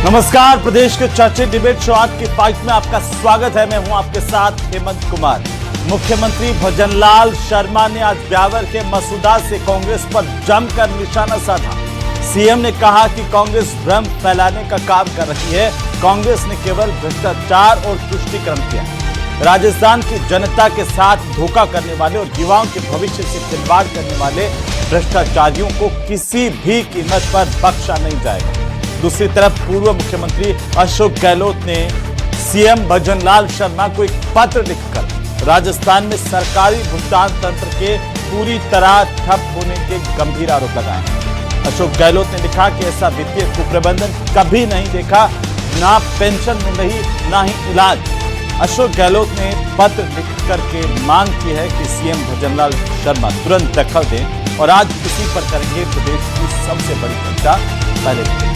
नमस्कार, प्रदेश के चर्चित डिबेट शो आज की फाइट में आपका स्वागत है। मैं हूं आपके साथ हेमंत कुमार। मुख्यमंत्री भजनलाल शर्मा ने आज ब्यावर के मसूदा से कांग्रेस पर जमकर निशाना साधा। सीएम ने कहा कि कांग्रेस भ्रम फैलाने का काम कर रही है। कांग्रेस ने केवल भ्रष्टाचार और तुष्टीकरण किया। राजस्थान की जनता के साथ धोखा करने वाले और युवाओं के भविष्य से खिलवाड़ करने वाले भ्रष्टाचारियों को किसी भी कीमत पर बख्शा नहीं जाएगा। दूसरी तरफ पूर्व मुख्यमंत्री अशोक गहलोत ने सीएम भजनलाल शर्मा को एक पत्र लिखकर राजस्थान में सरकारी भुगतान तंत्र के पूरी तरह ठप होने के गंभीर आरोप लगाए हैं। अशोक गहलोत ने लिखा कि ऐसा वित्तीय कुप्रबंधन कभी नहीं देखा, ना पेंशन मिल रही ना ही इलाज। अशोक गहलोत ने पत्र लिख करके मांग की है कि सीएम भजनलाल शर्मा तुरंत दखल दें और आज इसी पर करेंगे प्रदेश की सबसे बड़ी चर्चा। पहले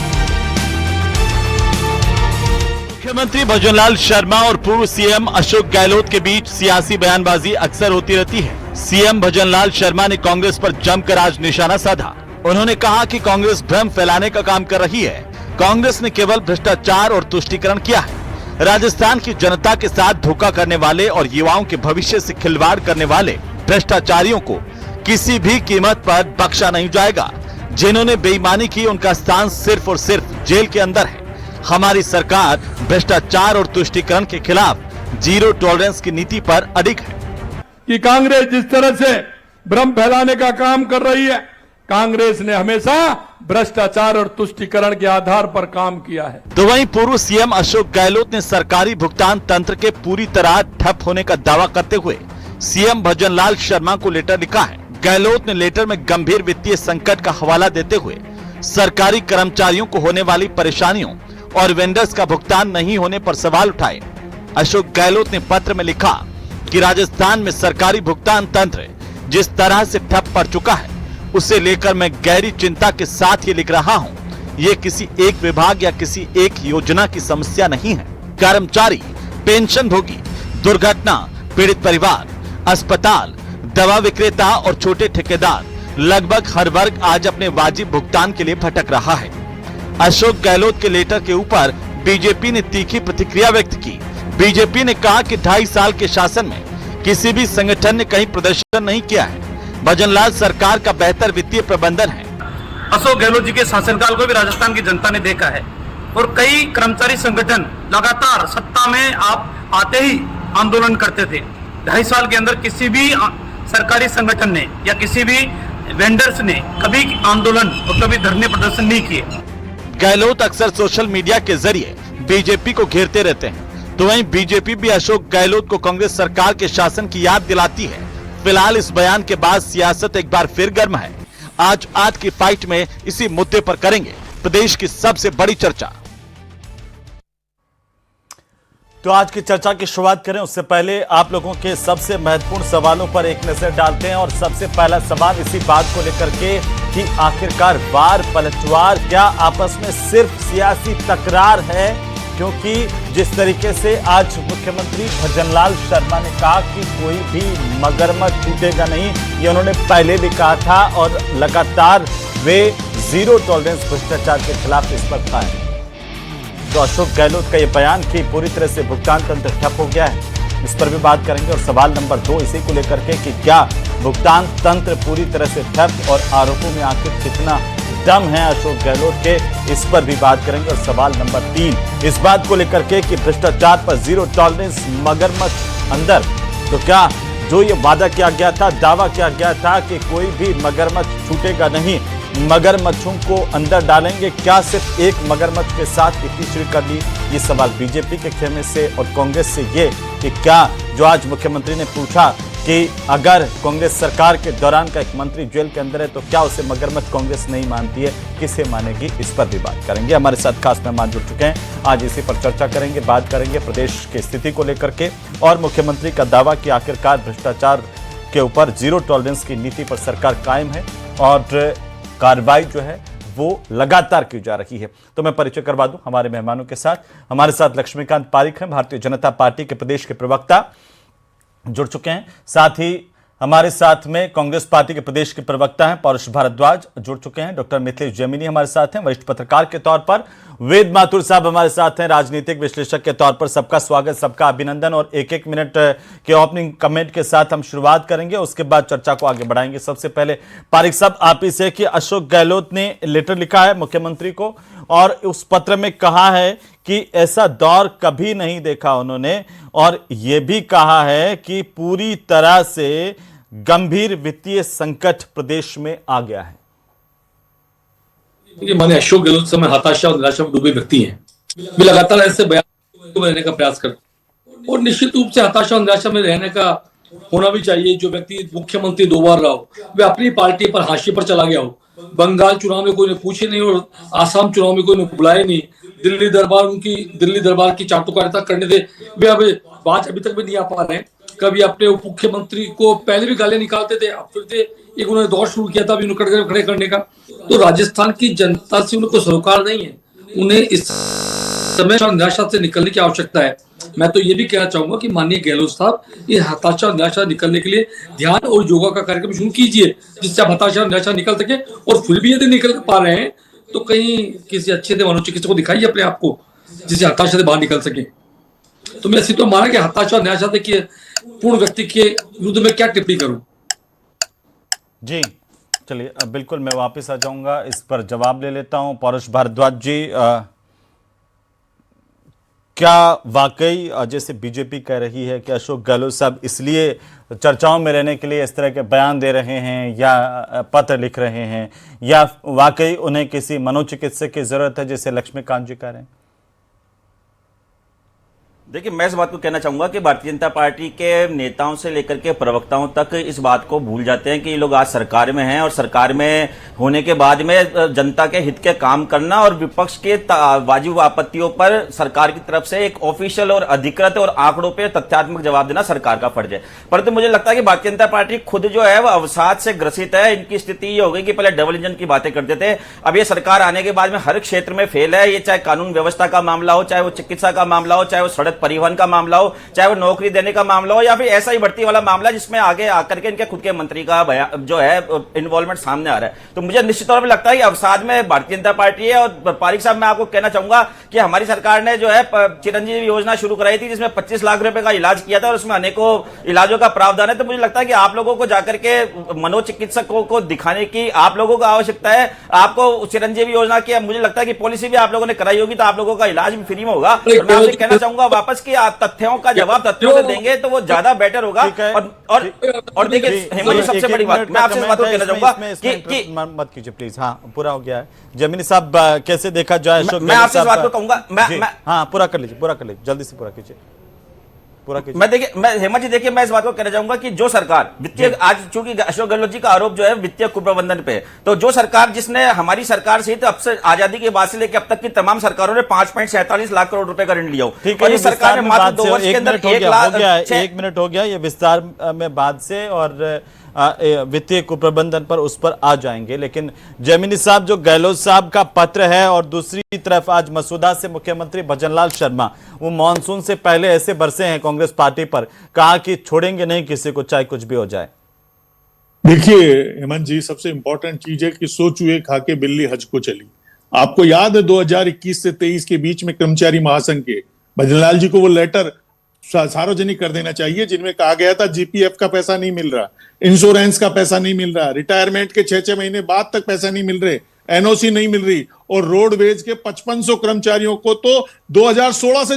मुख्यमंत्री भजनलाल शर्मा और पूर्व सीएम अशोक गहलोत के बीच सियासी बयानबाजी अक्सर होती रहती है। सीएम भजनलाल शर्मा ने कांग्रेस पर जमकर आज निशाना साधा। उन्होंने कहा कि कांग्रेस भ्रम फैलाने का काम कर रही है। कांग्रेस ने केवल भ्रष्टाचार और तुष्टीकरण किया है। राजस्थान की जनता के साथ धोखा करने वाले और युवाओं के भविष्य से खिलवाड़ करने वाले भ्रष्टाचारियों को किसी भी कीमत पर बख्शा नहीं जाएगा। जिन्होंने बेईमानी की उनका स्थान सिर्फ और सिर्फ जेल के अंदर है। हमारी सरकार भ्रष्टाचार और तुष्टीकरण के खिलाफ जीरो टॉलरेंस की नीति पर अडिग है। कि कांग्रेस जिस तरह से भ्रम फैलाने का काम कर रही है, कांग्रेस ने हमेशा भ्रष्टाचार और तुष्टीकरण के आधार पर काम किया है। तो वहीं पूर्व सीएम अशोक गहलोत ने सरकारी भुगतान तंत्र के पूरी तरह ठप होने का दावा करते हुए सीएम भजनलाल शर्मा को लेटर लिखा है। गहलोत ने लेटर में गंभीर वित्तीय संकट का हवाला देते हुए सरकारी कर्मचारियों को होने वाली परेशानियों और वेंडर्स का भुगतान नहीं होने पर सवाल उठाए। अशोक गहलोत ने पत्र में लिखा कि राजस्थान में सरकारी भुगतान तंत्र जिस तरह से ठप पड़ चुका है, उसे लेकर मैं गहरी चिंता के साथ ये लिख रहा हूँ। ये किसी एक विभाग या किसी एक योजना की समस्या नहीं है। कर्मचारी, पेंशन भोगी, दुर्घटना पीड़ित परिवार, अस्पताल, दवा विक्रेता और छोटे ठेकेदार, लगभग हर वर्ग आज अपने वाजिब भुगतान के लिए भटक रहा है। अशोक गहलोत के लेटर के ऊपर बीजेपी ने तीखी प्रतिक्रिया व्यक्त की। बीजेपी ने कहा कि 2.5 साल के शासन में किसी भी संगठन ने कहीं प्रदर्शन नहीं किया है। भजनलाल सरकार का बेहतर वित्तीय प्रबंधन है। अशोक गहलोत जी के शासनकाल को भी राजस्थान की जनता ने देखा है और कई कर्मचारी संगठन लगातार सत्ता में आप आते ही आंदोलन करते थे। 2.5 साल के अंदर किसी भी सरकारी संगठन ने या किसी भी वेंडर्स ने कभी आंदोलन और कभी धरने प्रदर्शन नहीं किए। गहलोत अक्सर सोशल मीडिया के जरिए बीजेपी को घेरते रहते हैं, तो वहीं बीजेपी भी अशोक गहलोत को कांग्रेस सरकार के शासन की याद दिलाती है। फिलहाल इस बयान के बाद सियासत एक बार फिर गर्म है। आज की फाइट में इसी मुद्दे पर करेंगे प्रदेश की सबसे बड़ी चर्चा। तो आज की चर्चा की शुरुआत करें उससे पहले आप लोगों के सबसे महत्वपूर्ण सवालों पर एक नजर डालते हैं। और सबसे पहला सवाल इसी बात को लेकर के कि आखिरकार वार पलटवार क्या आपस में सिर्फ सियासी तकरार है? क्योंकि जिस तरीके से आज मुख्यमंत्री भजनलाल शर्मा ने कहा कि कोई भी मगरमच्छ छूटेगा नहीं, ये उन्होंने पहले भी कहा था और लगातार वे जीरो टॉलरेंस भ्रष्टाचार के खिलाफ इस पर था। तो अशोक गहलोत का ये बयान कि पूरी तरह से भुगतान तंत्र ठप हो गया है, इस पर भी बात करेंगे। और सवाल नंबर 2 इसी को लेकर के कि क्या भुगतान तंत्र पूरी तरह से ठप और आरोपों में आखिर कितना दम है अशोक गहलोत के, इस पर भी बात करेंगे। और सवाल नंबर 3 इस बात को लेकर के कि भ्रष्टाचार पर जीरो टॉलरेंस, मगरमच्छ अंदर, तो क्या जो ये वादा किया गया था, दावा किया गया था कि कोई भी मगरमच्छ छूटेगा नहीं, मगरमच्छों को अंदर डालेंगे, क्या सिर्फ एक मगरमच्छ के साथ इतनी शुरू कर ली? ये सवाल बीजेपी के खेमे से और कांग्रेस से ये कि क्या जो आज मुख्यमंत्री ने पूछा कि अगर कांग्रेस सरकार के दौरान का एक मंत्री जेल के अंदर है तो क्या उसे मगरमच्छ कांग्रेस नहीं मानती है, किसे मानेगी? इस पर भी बात करेंगे। हमारे साथ खास मेहमान जुड़ चुके हैं, आज इसी पर चर्चा करेंगे, बात करेंगे प्रदेश की स्थिति को लेकर के और मुख्यमंत्री का दावा कि आखिरकार भ्रष्टाचार के ऊपर जीरो टॉलरेंस की नीति पर सरकार कायम है और कार्रवाई जो है वो लगातार की जा रही है। तो मैं परिचय करवा दूं हमारे मेहमानों के साथ। हमारे साथ लक्ष्मीकांत पारिक हैं, भारतीय जनता पार्टी के प्रदेश के प्रवक्ता जुड़ चुके हैं। साथ ही हमारे साथ में कांग्रेस पार्टी के प्रदेश के प्रवक्ता हैं पौरुष भारद्वाज जुड़ चुके हैं। डॉक्टर मिथिलेश जैमिनी हमारे साथ हैं वरिष्ठ पत्रकार के तौर पर। वेद माथुर साहब हमारे साथ हैं राजनीतिक विश्लेषक के तौर पर। सबका स्वागत, सबका अभिनंदन। और एक एक मिनट के ओपनिंग कमेंट के साथ हम शुरुआत करेंगे, उसके बाद चर्चा को आगे बढ़ाएंगे। सबसे पहले पारिक साहब आप ही से कि अशोक गहलोत ने लेटर लिखा है मुख्यमंत्री को और उस पत्र में कहा है कि ऐसा दौर कभी नहीं देखा उन्होंने, और यह भी कहा है कि पूरी तरह से गंभीर वित्तीय संकट प्रदेश में आ गया है। माने अशोक गहलोत समय हताशा और निराशा में डूबे व्यक्ति हैं। वे लगातार ऐसे बयान रहने का प्रयास करते और निश्चित रूप से हताशा और निराशा में रहने का होना भी चाहिए। जो व्यक्ति मुख्यमंत्री 2 बार रहा हो, वे अपनी पार्टी पर हाशिए पर चला गया हो, बंगाल चुनाव में कोई ने पूछे नहीं और आसाम चुनाव में कोई ने बुलाए नहीं, दिल्ली दरबार की चाटुकारिता करने दे वे अभी बात अभी तक भी नहीं आ पा रहे हैं। कभी अपने उप मुख्यमंत्री को पहले भी गालियां निकालते थे, अब फिर से एक उन्होंने दौर शुरू किया था अभी खड़े करने का। तो राजस्थान की जनता से उनको सरोकार नहीं है, उन्हें इस समय निराशा से निकलने की आवश्यकता है। मैं तो ये भी कहना चाहूंगा कि माननीय गहलोत साहब ये हताशा और निराशा निकलने के लिए ध्यान और योगा का कार्यक्रम शुरू कीजिए, जिससे आप हताशा और निराशा निकल सके। और फिर भी यदि निकल पा रहे हैं तो कहीं किसी अच्छे से मनोचिकित्सक को दिखाइए अपने आप को, जिससे हताशा से बाहर निकल सके। तो मैं ऐसी तो माना कि हताशा और निराशा देखिए पूर्ण व्यक्ति के विरुद्ध में क्या टिप्पणी करूं। जी चलिए, बिल्कुल मैं वापस आ जाऊंगा, इस पर जवाब ले लेता हूं। पौरुष भारद्वाज जी, क्या वाकई जैसे बीजेपी कह रही है कि अशोक गहलोत साहब इसलिए चर्चाओं में रहने के लिए इस तरह के बयान दे रहे हैं या पत्र लिख रहे हैं, या वाकई उन्हें किसी मनोचिकित्सक की जरूरत है जैसे लक्ष्मीकांत जी कह रहे हैं? देखिए, मैं इस बात को कहना चाहूंगा कि भारतीय जनता पार्टी के नेताओं से लेकर के प्रवक्ताओं तक इस बात को भूल जाते हैं कि ये लोग आज सरकार में हैं और सरकार में होने के बाद में जनता के हित के काम करना और विपक्ष के वाजिब आपत्तियों पर सरकार की तरफ से एक ऑफिशियल और अधिकृत और आंकड़ों पर तथ्यात्मक जवाब देना सरकार का फर्ज है। परंतु मुझे लगता है कि भारतीय जनता पार्टी खुद जो है वह अवसाद से ग्रसित है। इनकी स्थिति ये हो गई कि पहले डबल इंजन की बातें करते थे, अब ये सरकार आने के बाद में हर क्षेत्र में फेल है। ये चाहे कानून व्यवस्था का मामला हो, चाहे वो चिकित्सा का मामला हो, चाहे वो सड़क परिवहन का मामला हो, चाहे वो नौकरी देने का मामला हो, या फिर ऐसा ही भर्ती वाला मामला जिसमें आगे आकर के इनके खुद के मंत्री का जो है इन्वॉल्वमेंट सामने आ रहा है। तो मुझे निश्चित तौर पर लगता है कि अवसाद में भारतीय जनता पार्टी है। और पारिक साहब, मैं आपको कहना चाहूंगा कि हमारी सरकार ने जो है चिरंजीवी योजना शुरू कराई थी, जिसमें 25 लाख रुपए का इलाज किया था और उसमें अनेकों इलाजों का प्रावधान है। तो मुझे लगता है कि आप लोगों को जाकर के मनोचिकित्सकों को दिखाने की आप लोगों को आवश्यकता है। आपको चिरंजीवी योजना की मुझे लगता है कि पॉलिसी भी आप लोगों ने कराई होगी, तो आप लोगों का इलाज भी फ्री में होगा। और मैं आपसे कहना चाहूंगा वापस कि तथ्यों का जवाब तथ्यों से देंगे तो वो ज्यादा बेटर होगा। और देखिए हेमंत जी, सबसे बड़ी बात मैं आपसे बात को कहना चाहूंगा कि मत कीजिए प्लीज। हाँ, पूरा हो गया है। जैमिनी साहब, कैसे देखा जाए अशोक? मैं आपसे इस बात को कहूंगा, हाँ पूरा कर लीजिए, जल्दी से पूरा कीजिए। मैं हेमंत जी, देखिए मैं इस बात को कहना चाहूंगा कि जो सरकार वित्तीय, आज चूंकि अशोक गहलोत जी का आरोप जो है वित्तीय कुप्रबंधन पे, तो जो सरकार जिसने हमारी सरकार से अब से आजादी के बाद से लेकर अब तक की तमाम सरकारों ने 5.47 लाख करोड़ रुपए का ऋण लिया हो, और इस सरकार ने मात्र 2 वर्ष के अंदर 1 मिनट हो गया, ये विस्तार में बाद से और वित्तीय कुप्रबंधन पर उस पर आ जाएंगे। लेकिन जैमिनी साहब, जो गहलोत साहब का पत्र है और दूसरी तरफ आज मसूदा से मुख्यमंत्री भजनलाल शर्मा वो मॉनसून से पहले ऐसे बरसे हैं कांग्रेस पार्टी पर, कहा कि छोड़ेंगे नहीं किसी को चाहे कुछ भी हो जाए। देखिए हेमंत जी, सबसे इंपॉर्टेंट चीज है कि सो चूहे खा के बिल्ली हज को चली। आपको याद है 2021 से 23 के बीच में कर्मचारी महासंघ के भजनलाल जी को वो लेटर सार्वजनिक कर देना चाहिए जिनमें कहा गया था जीपीएफ का पैसा नहीं मिल रहा, इंश्योरेंस का पैसा नहीं मिल रहा, रिटायरमेंट के 6-6 महीने बाद तक पैसा नहीं मिल रहे, एनओसी नहीं मिल रही, और रोडवेज के 5500 कर्मचारियों को तो 2016 से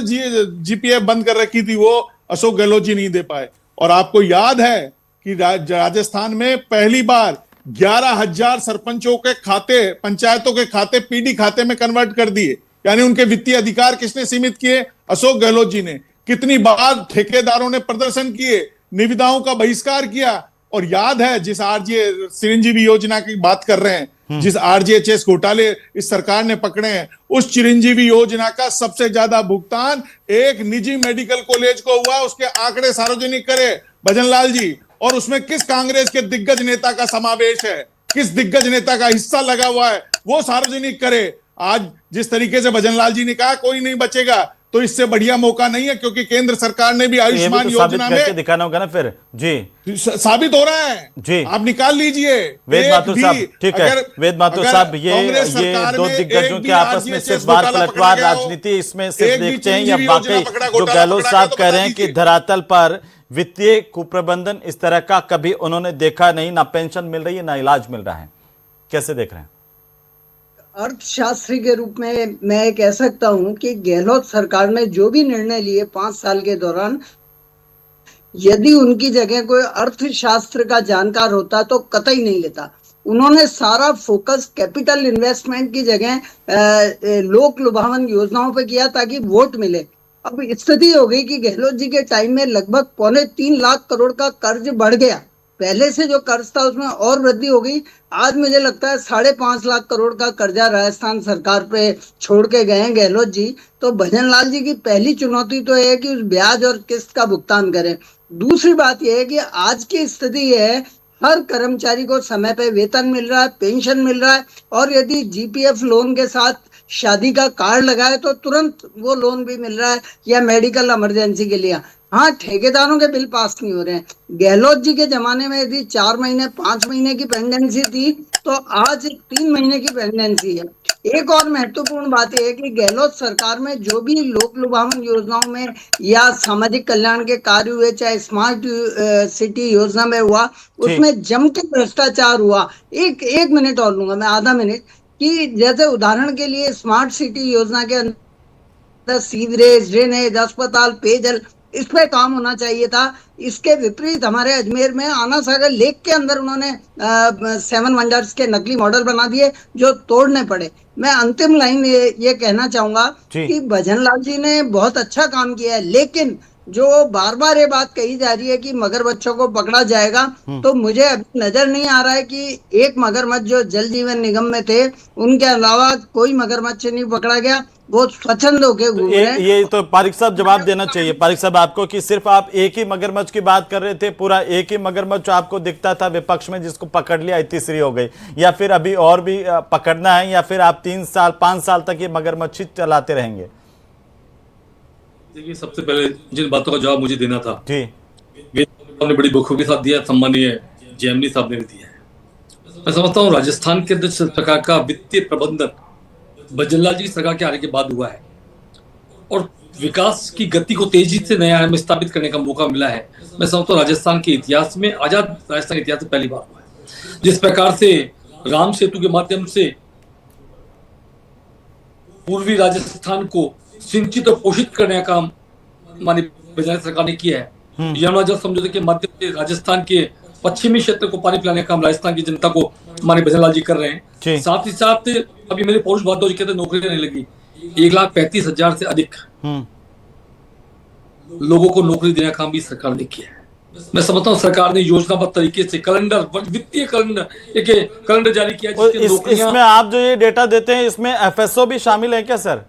जीपीएफ बंद कर रखी थी, वो अशोक गहलोत जी नहीं दे पाए। और आपको याद है कि राजस्थान में पहली बार 11,000 सरपंचों के खाते, पंचायतों के खाते पीडी खाते में कन्वर्ट कर दिए। यानी उनके वित्तीय अधिकार किसने सीमित किए? अशोक गहलोत जी ने। कितनी बार ठेकेदारों ने प्रदर्शन किए, निविदाओं का बहिष्कार किया। और याद है जिस चिरंजीवी योजना की बात कर रहे हैं, जिस आरजीएचएस घोटाले इस सरकार ने पकड़े हैं, उस चिरंजीवी योजना का सबसे ज्यादा भुगतान एक निजी मेडिकल कॉलेज को हुआ। उसके आंकड़े सार्वजनिक करे भजनलाल जी, और उसमें किस कांग्रेस के दिग्गज नेता का समावेश है, किस दिग्गज नेता का हिस्सा लगा हुआ है, वो सार्वजनिक करे। आज जिस तरीके से भजनलाल जी ने कहा कोई नहीं बचेगा, तो इससे बढ़िया मौका नहीं है, क्योंकि केंद्र सरकार ने भी ये भी आयुष्मान तो साबित योजना करके में दिखाना होगा ना फिर जी। साबित हो रहा है जी। आप निकाल लीजिए। वेद एक माथुर भी साहब, ठीक है, अगर- वेद माथुर अगर साहब, ये कांग्रेस दो सरकार में दिग्गजों एक के भी आपस में RGHS सिर्फ वार घोटाला पलटवार पकड़ा गया हो, राजनीति इसमें सिर्फ एक भी देखते हैं, या चिरंजीवी योजना वाकई पकड़ा, जो घोटाला गहलोत पकड़ा साहब गया तो कह बता रहे हैं कि दीजिए। धरातल पर वित्तीय कुप्रबंधन इस तरह का कभी उन्होंने देखा नहीं, ना पेंशन मिल रही है ना इलाज मिल रहा है, कैसे देख रहे हैं? अर्थशास्त्री के रूप में मैं कह सकता हूं कि गहलोत सरकार ने जो भी निर्णय लिए 5 साल के दौरान, यदि उनकी जगह कोई अर्थशास्त्र का जानकार होता तो कतई नहीं लेता। उन्होंने सारा फोकस कैपिटल इन्वेस्टमेंट की जगह लोक लुभावन योजनाओं पे किया ताकि वोट मिले। अब स्थिति हो गई कि गहलोत जी के टाइम में लगभग 2.25 लाख करोड़ का कर्ज बढ़ गया। पहले से जो कर्ज था उसमें और वृद्धि हो गई। आज मुझे लगता है 5.5 लाख करोड़ का कर्जा राजस्थान सरकार पे छोड़ के गए हैं गहलोत जी। तो भजन लाल जी की पहली चुनौती तो है कि उस ब्याज और किस्त का भुगतान करें। दूसरी बात यह है कि आज की स्थिति यह है, हर कर्मचारी को समय पे वेतन मिल रहा है, पेंशन मिल रहा है, और यदि जीपीएफ लोन के साथ शादी का कार्ड लगाए तो तुरंत वो लोन भी मिल रहा है, या मेडिकल इमरजेंसी के लिए। हाँ, ठेकेदारों के बिल पास नहीं हो रहे हैं। गहलोत जी के जमाने में यदि 4 महीने 5 महीने की पेंडेंसी थी तो आज 3 महीने की पेंडेंसी है। एक और महत्वपूर्ण बात यह है कि गहलोत सरकार में जो भी लोक लुभावन योजनाओं में या सामाजिक कल्याण के कार्य हुए, चाहे स्मार्ट सिटी योजना में हुआ, उसमें जम के भ्रष्टाचार हुआ। एक मिनट और लूंगा मैं, आधा मिनट, कि जैसे उदाहरण के लिए स्मार्ट सिटी योजना के अंदर सीवरेज, ड्रेनेज, अस्पताल, पेयजल, इस पे काम होना चाहिए था। इसके विपरीत हमारे अजमेर में आना सागर लेक के अंदर उन्होंने 7 वंडर्स के नकली मॉडल बना दिए जो तोड़ने पड़े। मैं अंतिम लाइन ये कहना चाहूंगा कि भजन लाल जी ने बहुत अच्छा काम किया है, लेकिन जो बार बार ये बात कही जा रही है कि मगरमच्छों को पकड़ा जाएगा, तो मुझे अभी नजर नहीं आ रहा है कि एक मगरमच्छ जो जल जीवन निगम में थे उनके अलावा कोई मगरमच्छ नहीं पकड़ा गया। वो स्वच्छंद होके घूम रहे हैं। ये तो पारिक साहब जवाब देना चाहिए, पारिक साहब आपको, कि सिर्फ आप एक ही मगरमच्छ की बात कर रहे थे, पूरा एक ही मगरमच्छ आपको दिखता था विपक्ष में जिसको पकड़ लिया, तीसरी हो गई, या फिर अभी और भी पकड़ना है, या फिर आप 3 साल 5 साल तक ये मगरमच्छी चलाते रहेंगे? देखिए, सबसे पहले जिन बातों का जवाब मुझे देना था जी, ने बड़ी बखूबी के साथ दिया, सम्मानीय जैमनी साहब ने भी दिया है। मैं समझता हूँ राजस्थान के अंदर सरकार का वित्तीय प्रबंधन भजन लाल जी की सरकार के आने के बाद हुआ है, और विकास की गति को तेजी से नया आयाम में स्थापित करने का मौका मिला है। मैं समझता हूँ राजस्थान के इतिहास में, आजाद राजस्थान के इतिहास में पहली बार हुआ है। जिस प्रकार से राम सेतु के माध्यम से पूर्वी राजस्थान को सिंचित और पोषित करने का काम माननीय भजन सरकार ने किया है। यमुना जल समझौते के माध्यम से राजस्थान के पश्चिमी क्षेत्र को पानी पिलाने का काम राजस्थान की जनता को माननीय भजन लाल जी कर रहे हैं। साथ ही साथ अभी मेरे पौरुष भारद्वाज जी कहते नौकरी नहीं लगी, 1,35,000 से अधिक लोगों को नौकरी देने का काम भी सरकार ने किया है। मैं समझता हूँ सरकार ने योजनाबद्ध तरीके से कैलेंडर, वित्तीय कैलेंडर जारी किया है। इसमें आप जो ये डेटा देते हैं इसमें एफएसओ भी शामिल है क्या सर?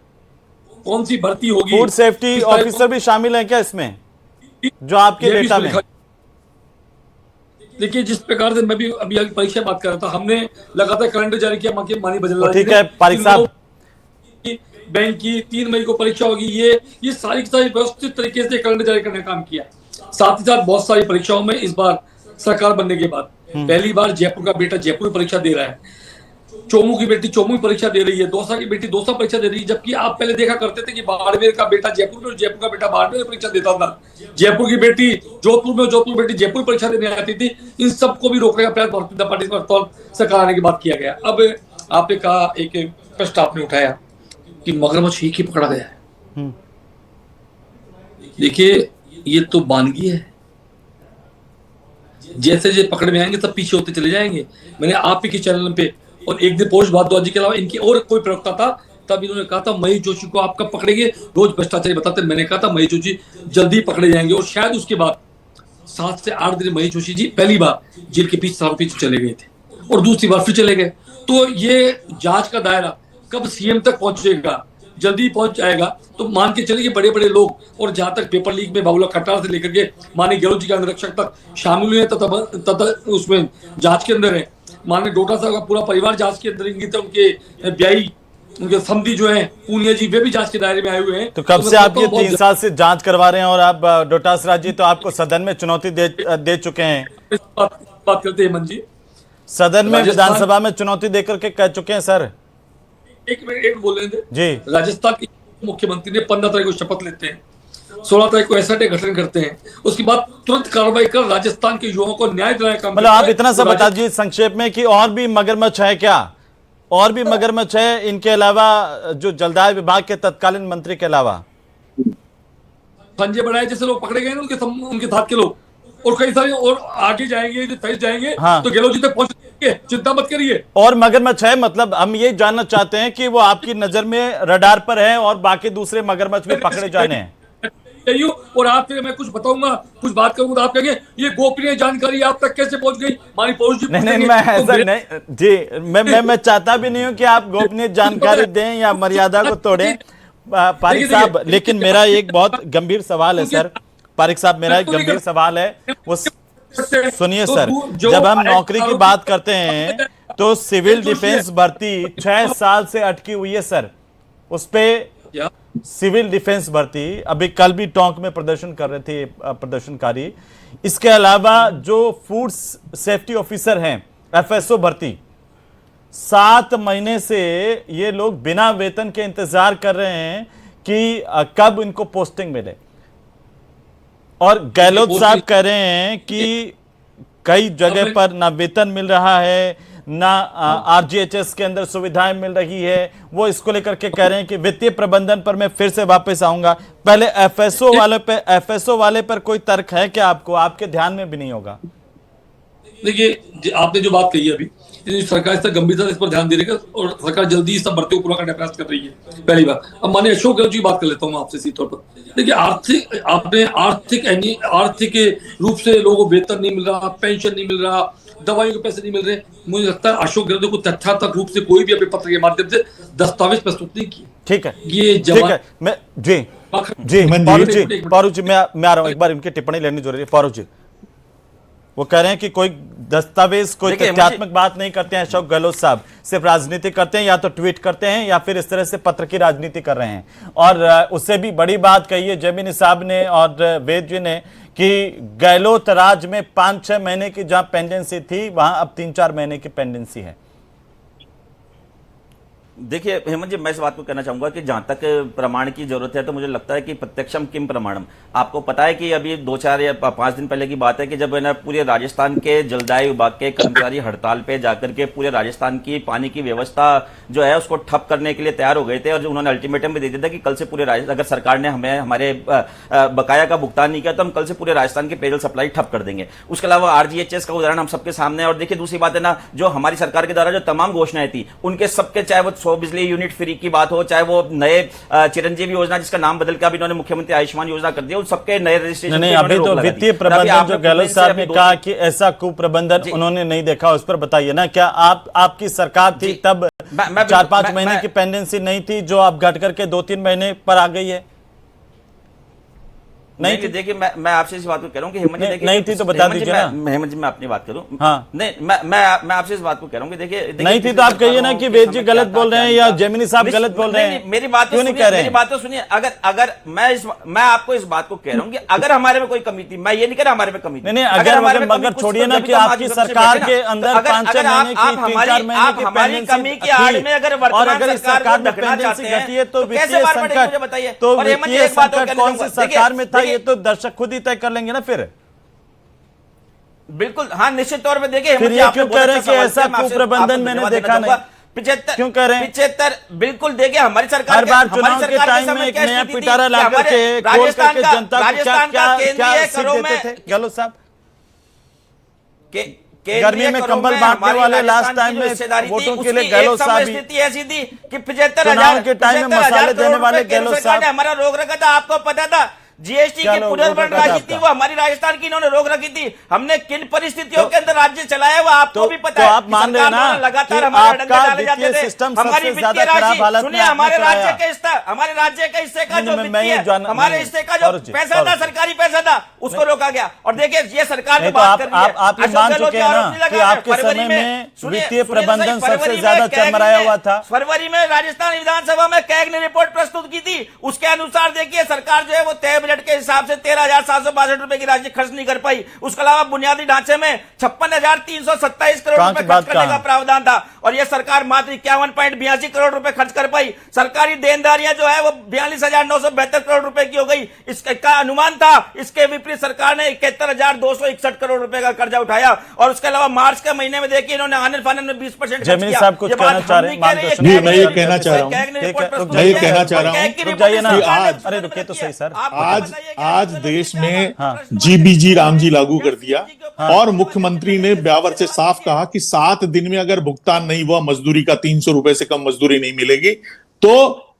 कौन सी भर्ती होगी, फूड सेफ्टी ऑफिसर भी शामिल है क्या इसमें, जो आपके डेटा में? देखिए, जिस प्रकार से मैं भी अभी परीक्षा बात कर रहा था, हमने लगातार कैलेंडर जारी किया माननीय भजन लाल जी ने। ठीक है पारिक साहब, बैंक की 3 मई को परीक्षा होगी, ये सारी की सारी व्यवस्थित तरीके से कैलेंडर जारी करने का काम किया। साथ ही साथ बहुत सारी परीक्षाओं में इस बार सरकार बनने के बाद पहली बार जयपुर का बेटा जयपुर परीक्षा दे रहा है, चोमू की बेटी चोमू परीक्षा दे रही है, दौसा की बेटी दौसा परीक्षा दे रही है। जबकि आप पहले देखा करते थे कि बाड़मेर का बेटा जयपुर में और जयपुर का बेटा बाड़मेर में परीक्षा देता था, जयपुर की बेटी जोधपुर में और जोधपुर बेटी जयपुर परीक्षा देने आती थी। इन सबको भी रोकने का प्रयास भारतीय जनता पार्टी सरकार आने के बाद किया गया। अब आपने कहा, एक प्रश्न आपने उठाया कि मगरमच्छ ही पकड़ा गया है। देखिए, ये तो वानगी है, जैसे जैसे पकड़ में आएंगे सब पीछे होते चले जाएंगे। मैंने आप ही के चैनल पे और एक दिन पौरुष भारद्वाज जी के अलावा इनकी और कोई प्रवक्ता था, तब इन्होंने कहा था महेश जोशी को आप कब पकड़ेंगे, रोज भ्रष्टाचारी बताते। मैंने कहा था महेश जोशी जल्दी पकड़े जाएंगे, और शायद उसके बाद 7 से 8 दिन महेश जोशी जी पहली बार जेल के पीछे चले गए थे और दूसरी बार फिर चले गए। तो ये जांच का दायरा कब सीएम तक पहुंचेगा, जल्दी पहुंच जाएगा तो मान के चलिए बड़े बड़े लोग, और जहां तक पेपर लीक में बाबूलाल खट्टार से लेकर के माननीय गहलोत जी के अंगरक्षक तक शामिल हुए तथा उसमें जांच के अंदर है। माननीय डोटा साहब का पूरा परिवार जांच के अंदर इंगित है, उनके ब्याई उनके समधी जो हैं पूनिया जी, वे भी जांच के दायरे में आए हुए हैं। तो कब मैं से आप कहता ये हूं बहुत 3 साल से जांच करवा रहे हैं और आप डोटास राज जी तो आपको सदन में चुनौती दे चुके हैं, बात करते हैं हेमंत जी। सदन में राजस्थान- विधानसभा में चुनौती देकर के कह चुके हैं सर। एक मिनट बोल रहे थे जी। राजस्थान के मुख्यमंत्री ने 15 तारीख को शपथ लेते हैं, 16 तारीख को एसआईटी गठन करते हैं, उसके बाद तुरंत कार्रवाई कर राजस्थान के युवाओं को न्याय दिलाने का काम मतलब करता आप है। इतना सा तो बता दीजिए संक्षेप में कि और भी मगरमच्छ है क्या, और भी मगरमच्छ है इनके अलावा, जो जलदाय विभाग के तत्कालीन मंत्री के अलावा? संजय बनाए जैसे लोग पकड़े गए ना, उनके साथ के लोग, और कई सारे और आगे जाएंगे, जो फैल जाएंगे। हाँ। तो गहलोत जी तक पहुंच जाएंगे, चिंता मत करिए। और मगरमच्छ है, मतलब हम ये जानना चाहते हैं कि वो आपकी नजर में रडार पर है और बाकी दूसरे मगरमच्छ भी पकड़े जाने हैं। और आपसे मैं कुछ बताऊंगा, कुछ बात करूंगा तो आप कहेंगे ये गोपनीय जानकारी आप तक कैसे पहुंच गई? मानी पहुंच जी नहीं, मैं ऐसा नहीं जी, मैं चाहता भी नहीं हूं कि आप गोपनीय जानकारी दें या मर्यादा को तोड़ें पारिक साहब, लेकिन मेरा एक बहुत गंभीर सवाल है सर। पारिक साहब, मेरा एक गंभीर सवाल है, वो सुनिए सर। जब हम नौकरी की बात करते हैं तो सिविल डिफेंस भर्ती 6 साल से अटकी हुई है सर। उस पे सिविल डिफेंस भर्ती, अभी कल भी टोंक में प्रदर्शन कर रहे थे प्रदर्शनकारी। इसके अलावा जो फूड सेफ्टी ऑफिसर हैं, एफएसओ भर्ती, 7 महीने से ये लोग बिना वेतन के इंतजार कर रहे हैं कि कब इनको पोस्टिंग मिले। और गहलोत साहब कह रहे हैं कि कई जगह पर ना वेतन मिल रहा है, ना आरजीएचएस के अंदर सुविधाएं मिल रही है। वो इसको लेकर के कह रहे हैं कि वित्तीय प्रबंधन पर मैं फिर से वापस आऊंगा। पहले एफएसओ वाले पर कोई तर्क है क्या आपको? आपके ध्यान में भी नहीं होगा। देखिए, आपने जो बात कही अभी, सरकार इस तरह गंभीरता से इस पर ध्यान दे रही है और सरकार जल्दी ही सब भर्तियों को पूरा करने का प्रयास कर रही है। पहली बात। अब माने अशोक गहलोत जी बात कर लेता हूँ आपसे सीधे तौर पर। देखिए, आर्थिक रूप से लोगों को वेतन नहीं मिल रहा, पेंशन नहीं मिल रहा, दवाइयों के पैसे नहीं मिल रहे। मुझे लगता है अशोक गहलोत को तथ्यात्मक रूप से कोई भी अपने पत्र के माध्यम से दस्तावेज प्रस्तुत नहीं किए। ठीक है, ये ठीक है। मैं जी फारूक जी मैं आ रहा हूं, एक बार इनकी टिप्पणी लेनी जरूरी है। फारूक जी, वो कह रहे हैं कि कोई दस्तावेज, कोई तथ्यात्मक बात नहीं करते हैं अशोक गहलोत साहब, सिर्फ राजनीति करते हैं, या तो ट्वीट करते हैं या फिर इस तरह से पत्र की राजनीति कर रहे हैं। और उससे भी बड़ी बात कही है जमीनी साहब ने और वेद जी ने कि गहलोत राज में 5-6 महीने की जहां पेंडेंसी थी, वहां अब 3-4 महीने की पेंडेंसी है। देखिए हेमंत जी, मैं इस बात को कहना चाहूंगा कि जहां तक प्रमाण की जरूरत है तो मुझे लगता है कि प्रत्यक्षम किम प्रमाणम। आपको पता है कि अभी 2-4 या 5 दिन पहले की बात है कि जब है ना पूरे राजस्थान के जलदाय विभाग के कर्मचारी हड़ताल पे जाकर के पूरे राजस्थान की पानी की व्यवस्था जो है उसको ठप करने के लिए तैयार हो गए थे, और जो उन्होंने अल्टीमेटम भी दे दिया था कि कल से पूरे अगर सरकार ने हमें हमारे बकाया का भुगतान नहीं किया तो हम कल से पूरे राजस्थान की पेयजल सप्लाई ठप कर देंगे। उसके अलावा आरजीएचएस का उदाहरण हम सबके सामने है। और देखिए दूसरी बात है ना, जो हमारी सरकार के द्वारा जो तमाम घोषणाएं थी उनके सबके, चाहे वो 100 बिजली यूनिट फ्री की बात हो, चाहे वो नए चिरंजीवी योजना जिसका नाम बदल के अब इन्होंने मुख्यमंत्री आयुष्मान योजना कर दिया, उन सबके नए रजिस्ट्रेशन नहीं, अभी तो वित्तीय प्रबंधन जो गहलोत साहब ने कहा कि ऐसा कुप्रबंधन उन्होंने नहीं देखा, उस पर बताइए ना। क्या आपकी सरकार थी तब 4-5 महीने की पेंडेंसी नहीं थी, जो आप घट करके 2-3 महीने पर आ गई है? नहीं थी। देखिए मैं आपसे इस बात को कह रहा हूँ कि हेमंत जी देखिए, नहीं थी तो बता दीजिए ना। हेमंत जी मैं अपनी बात करूं। हाँ। नहीं, मैं आपसे इस बात को कह रहा हूँ कि देखिए नहीं थी तो आप कहिए ना कि वेद जी गलत बोल रहे हैं या जैमिनी साहब गलत बोल रहे हैं। मेरी बात क्यों नहीं कह रहे हैं? मेरी बात तो सुनिए। अगर मैं आपको इस बात को कह रहा हूँ कि अगर हमारे में कोई कमी थी, मैं ये नहीं कह रहा हमारे में कमी थी। नहीं, अगर मगर छोड़िए ना कि आपकी सरकार के अंदर 5-6 महीने की, 3-4 महीने की कमी की आड़ में अगर वर्तमान सरकार में पेंडेंसी घटी है तो कैसे बार बढ़ेगी मुझे बताइए। तो वित्तीय संकट कौन सी सरकार में था, ये तो दर्शक खुद ही तय कर लेंगे ना फिर। बिल्कुल, हाँ, निश्चित तौर पे देखिए फिर ये क्यों कह रहे हैं कि ऐसा कुप्रबंधन मैंने देखा नहीं? 75 क्यों कह रहे हैं? 75 बिल्कुल देखिए हमारी सरकार हर बार चुनाव के टाइम में एक नया पिटारा लाकर के खोल करके जनता को क्या सीख देते थे गहलोत साहब? गर्मी में कंबल बांटने वाले लास्ट टाइम में वोटों के लिए गहलोत साहब स्थिति ऐसी थी कि 75,000 चुनाव के टाइम में मसाले देने वाले गहलोत साहब हमारा रोक रखा था। आपको पता था जीएसटी क्या की लोग पुनर्गठन रोका था राशि थी, आपका? वो हमारी राजस्थान की इन्होंने रोक रखी थी। हमने किन परिस्थितियों के अंदर राज्य चलाया वो आपको भी पता तो है। आप मान रहे हैं ना लगातार कि हमारे डंडे आपका डाले जाते वित्तीय थे। सिस्टम हमारी सबसे ज्यादा वित्तीय खराब राशि हालत में सुनिए, आपने हमारे चलाया। राज्य के हिस्सा, हमारे राज्य का हिस्से का जो वित्तीय, हमारे हिस्से का जो पैसा था, सरकारी पैसा था, उसको रोका गया। और देखिए ये सरकार नहीं तो तो बात कर रही है, आप ये अशोक मान गहलोत चुके के हैं आरोप ना नहीं लगा कि रहे। आपके फरवरी समय में सुनिए, वित्तीय सुनिए तो सही, प्रबंधन फरवरी सबसे में ज्यादा कैग चरमराया ने- हुआ था। फरवरी में राजस्थान विधानसभा में कैग ने रिपोर्ट प्रस्तुत की थी। उसके अनुसार देखिए सरकार जो है वो तय बजट के हिसाब से 13,762 रुपए की राशि खर्च नहीं कर पाई। उसके अलावा बुनियादी ढांचे में 56,327 करोड़ कहाँ रुपए की बात खर्च करने कहाँ का प्रावधान था और ये सरकार मात्र 51.82 करोड़ रुपए खर्च कर पाई। सरकारी देनदारियां जो है वो 42,972 करोड़ रुपए की हो गई। इसका अनुमान था। इसके विपरीत सरकार ने 71,261 करोड़ रुपए का कर्जा उठाया और उसके अलावा मार्च के महीने में देखिए इन्होंने आनंद फानंद में 20% खर्च जमीनी किया। साहब कुछ ये बात कहना हम चाह रहे नहीं हैं, कह रहे, मानते ये हैं। नहीं, मैं ये कहना चाह रहा हूं। कैग ने ठीक है, रिपोर्ट प्रस्तुत मैं ये की है। कहना चाह रहा और हूं। कैग की रुक रिपोर्ट जाइए ना। इस सरकार ने आज- अरे रुकिए तो सही सर। आपको आज बताइए क्या आज मतलब देश क्या में हाँ। जीबीजी रामजी लागू कर दिया और मुख्यमंत्री ने ब्यावर से साफ कहा कि 7 दिन में अगर भुगतान नहीं हुआ मजदूरी का 300 रुपए से कम मजदूरी नहीं मिलेगी तो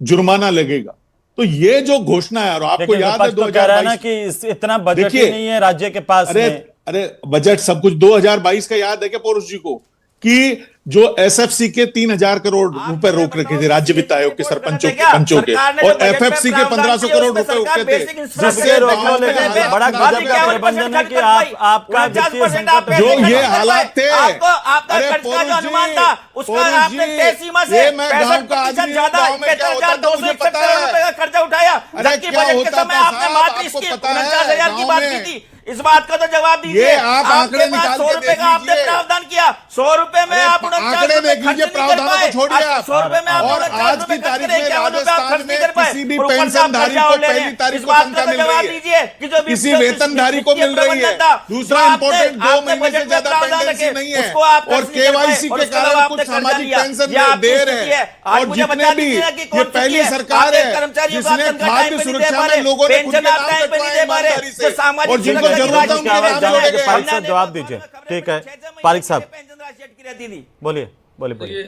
जुर्माना लगेगा। तो ये जो घोषणा है, और आपको लेकिन याद है विपक्ष तो कह रहा है ना 2022 कि इतना बजट ही देखिए, नहीं है राज्य के पास अरे में। अरे बजट सब कुछ 2022 का याद है क्या पौरुष जी को, कि जो एसएफसी के 3,000 करोड़ रुपए रोक रखे थे राज्य वित्त आयोग के सरपंचों के पंचों के, और एफएफसी के 1,500 करोड़ रुपए रोके थे, जिससे रोकने लेकिन बड़ा गजब का प्रबंधन है कि आपका वित्तीय संकट जो ये हालात थे। आपका अरे खर्च का जो पौरुष अनुमान जी, था उसका पौरुष आपने जी, तय सीमा से ये मैं गांव का आदमी हूं, ज्यादा गांव में क्या होता था मुझे 71,261 पता करोड़ रुपए का है। खर्चा उठाया। अरे जबकि क्या बजट के होता समय था आपने साहब, मात्र आपको इसकी पता है 49,000 की गांव बात में। की थी। इस बात का तो जवाब दीजिए। ये आप आंकड़े आपके पास निकाल 100 के रुपए देख का आपने लीजिए। प्रावधान किया, 100 रुपए में अरे आप आंकड़े देख लीजिए, प्रावधानों को छोड़िए आप। 100 रुपए में आप और 49 आज रुपए की खर्च तारीख करें, में 51 रुपए आप खर्च राजस्थान नहीं में कर पाए। किसी भी और ऊपर से आप पेंशनधारी कर्जा को और ले रहे पहली हैं। तारीख इस को बात तनख्वाह का मिल तो जवाब रही है, दीजिए कि जो किसी जो वेतनधारी को वित्तीय मिल रही है। प्रबंधन था, दूसरा जो इंपॉर्टेंट, 2 आपने महीने से बजट में ज्यादा प्रावधान पेंडेंसी रखे, नहीं है, उसको आप और खर्च नहीं कर पाए, केवाईसी और के उसके अलावा कारण आपने कुछ कर्जा सामाजिक लिया। पेंशन ये आपकी दे स्थिति रहे है। हैं। आज और मुझे जितने बता भी दीजिए कि कौन ये सी पहली चीज़ है। सरकार आपके है कर्मचारियों को आप जिसने तनख्वाह खाद्य टाइम पे नहीं सुरक्षा दे पा में रहे, लोगों ने खुद पेंशन के आप नाम टाइम पे नहीं दे पा रहे, ईमानदारी से, जो सामाजिक और जिनको सुरक्षा की जरूरत है राशि उनके दे रहे नाम हैं, जोड़े गए। पारिक साहब जवाब दीजिए। ठीक है, पारिक साहब पेंशन राशि अटकी रहती थी। बोलिए बोलिए। ये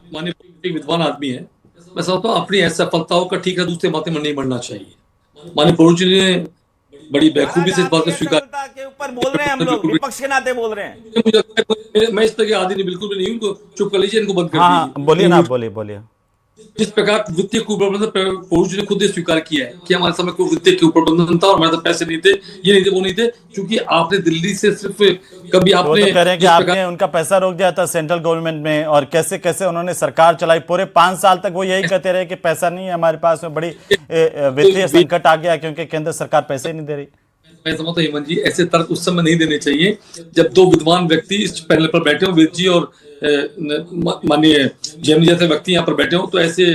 माननीय एक विद्वान आदमी है, मैं समझता हूँ अपनी असफलताओं का ठीक है दूसरे बातें में नहीं बढ़ना चाहिए। माननीय पौरुष जी ने बड़ी बेखूबी से इस बात को स्वीकार सफलता के ऊपर बोल रहे हैं हम लोग, विपक्ष के नाते बोल रहे हैं। मुझे लगता है मैं इस तरह के आदि नहीं, बिल्कुल भी नहीं, उनको चुप कर लीजिए, इनको बंद कर हाँ दीजिए। बोलिए ना, बोलिए बोलिए। जिस प्रकार वित्तीय कुप्रबंधन पौरुष जी ने खुद ही स्वीकार किया है कि हमारे समय कोई वित्तीय कुप्रबंधन था और हमारे पैसे नहीं थे, ये नहीं थे, वो नहीं थे, क्योंकि आपने दिल्ली से सिर्फ कभी वो आपने तो कह रहे हैं कि जिस आपने प्रकार उनका पैसा रोक दिया था सेंट्रल गवर्नमेंट में, और कैसे कैसे उन्होंने सरकार चलाई पूरे 5 साल तक। वो यही कहते रहे कि पैसा नहीं है हमारे पास में, बड़ी वित्तीय संकट आ गया क्योंकि केंद्र सरकार पैसे ही नहीं दे रही। मैं समझता हूं हेमंत जी ऐसे तर्क उस समय नहीं देने चाहिए जब 2 विद्वान व्यक्ति इस पैनल पर बैठे हो, वेद जी और माननीय जैन जैसे व्यक्ति यहाँ पर बैठे हो, तो ऐसे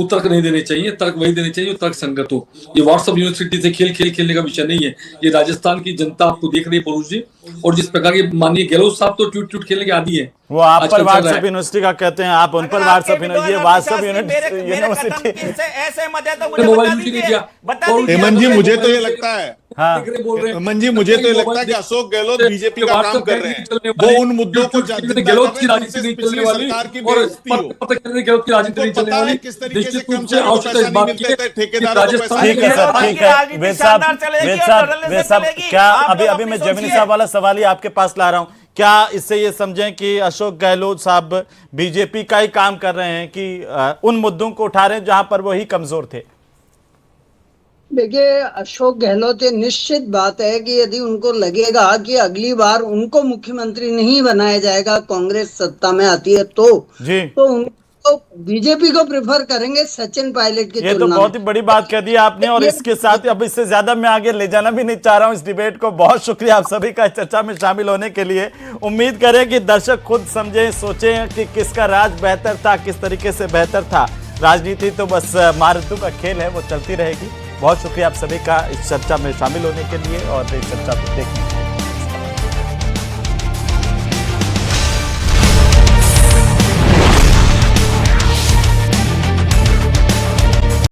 तर्क नहीं देने चाहिए। तर्क वही देने चाहिए जो तर्क संगत हो। ये व्हाट्सएप यूनिवर्सिटी से खेलने का विषय नहीं है। ये राजस्थान की जनता आपको देख रही है पौरुष जी, और जिस प्रकार के माननीय गहलोत साहब तो ट्वीट खेलने के आदी है। वो आप पर आजकल चल रहा व्हाट्सएप है। यूनिवर्सिटी का कहते हैं, आप उन पर व्हाट्सएप यूनिवर्सिटी हेमंत जी मुझे तो ये लगता है, हाँ बोल रहे हैं हेमंत जी मुझे तो ये लगता है कि अशोक गहलोत बीजेपी का काम कर रहे हैं। वो उन मुद्दों को गहलोत की राजनीति नहीं चलने वाली सरकार की और बेइज्जती हो। गहलोत की राजनीति नहीं चलने वाली। किस तरीके से निश्चित रूप से कर्मचारियों को आवश्यकता इस पैसा बात नहीं की मिलता है, है कि ठेकेदारों को पैसा राजस्थान ठीक है सर, गहलोत ठीक की है। राजनीति वेद साहब, शानदार चलेगी वेद और साहब, धड़ल्ले से वेद साहब, चलेगी। क्या आप अभी लोग अभी मैं अपनी जमीनी सोचिए। साहब वाला सवाल ही आपके पास ला रहा हूं। क्या इससे ये समझें कि अशोक गहलोत साहब बीजेपी का ही काम कर रहे हैं कि उन मुद्दों को उठा रहे हैं जहां पर वो ही कमजोर थे? देखिए अशोक गहलोत, ये निश्चित बात है कि यदि उनको लगेगा कि अगली बार उनको मुख्यमंत्री नहीं बनाया जाएगा, कांग्रेस सत्ता में आती है तो उनको बीजेपी को प्रेफर करेंगे सचिन पायलट की ये तो तुलना बहुत ही में। बड़ी बात कह दी आपने, और इसके साथ ही अब इससे ज्यादा मैं आगे ले जाना भी नहीं चाह रहा हूं इस डिबेट को। बहुत शुक्रिया आप सभी का चर्चा में शामिल होने के लिए। उम्मीद करें कि दर्शक खुद समझें, सोचें कि किसका राज बेहतर था, किस तरीके से बेहतर था। राजनीति तो बस मारतू का खेल है, वो चलती रहेगी। बहुत शुक्रिया आप सभी का इस चर्चा में शामिल होने के लिए और इस चर्चा को देखने के लिए।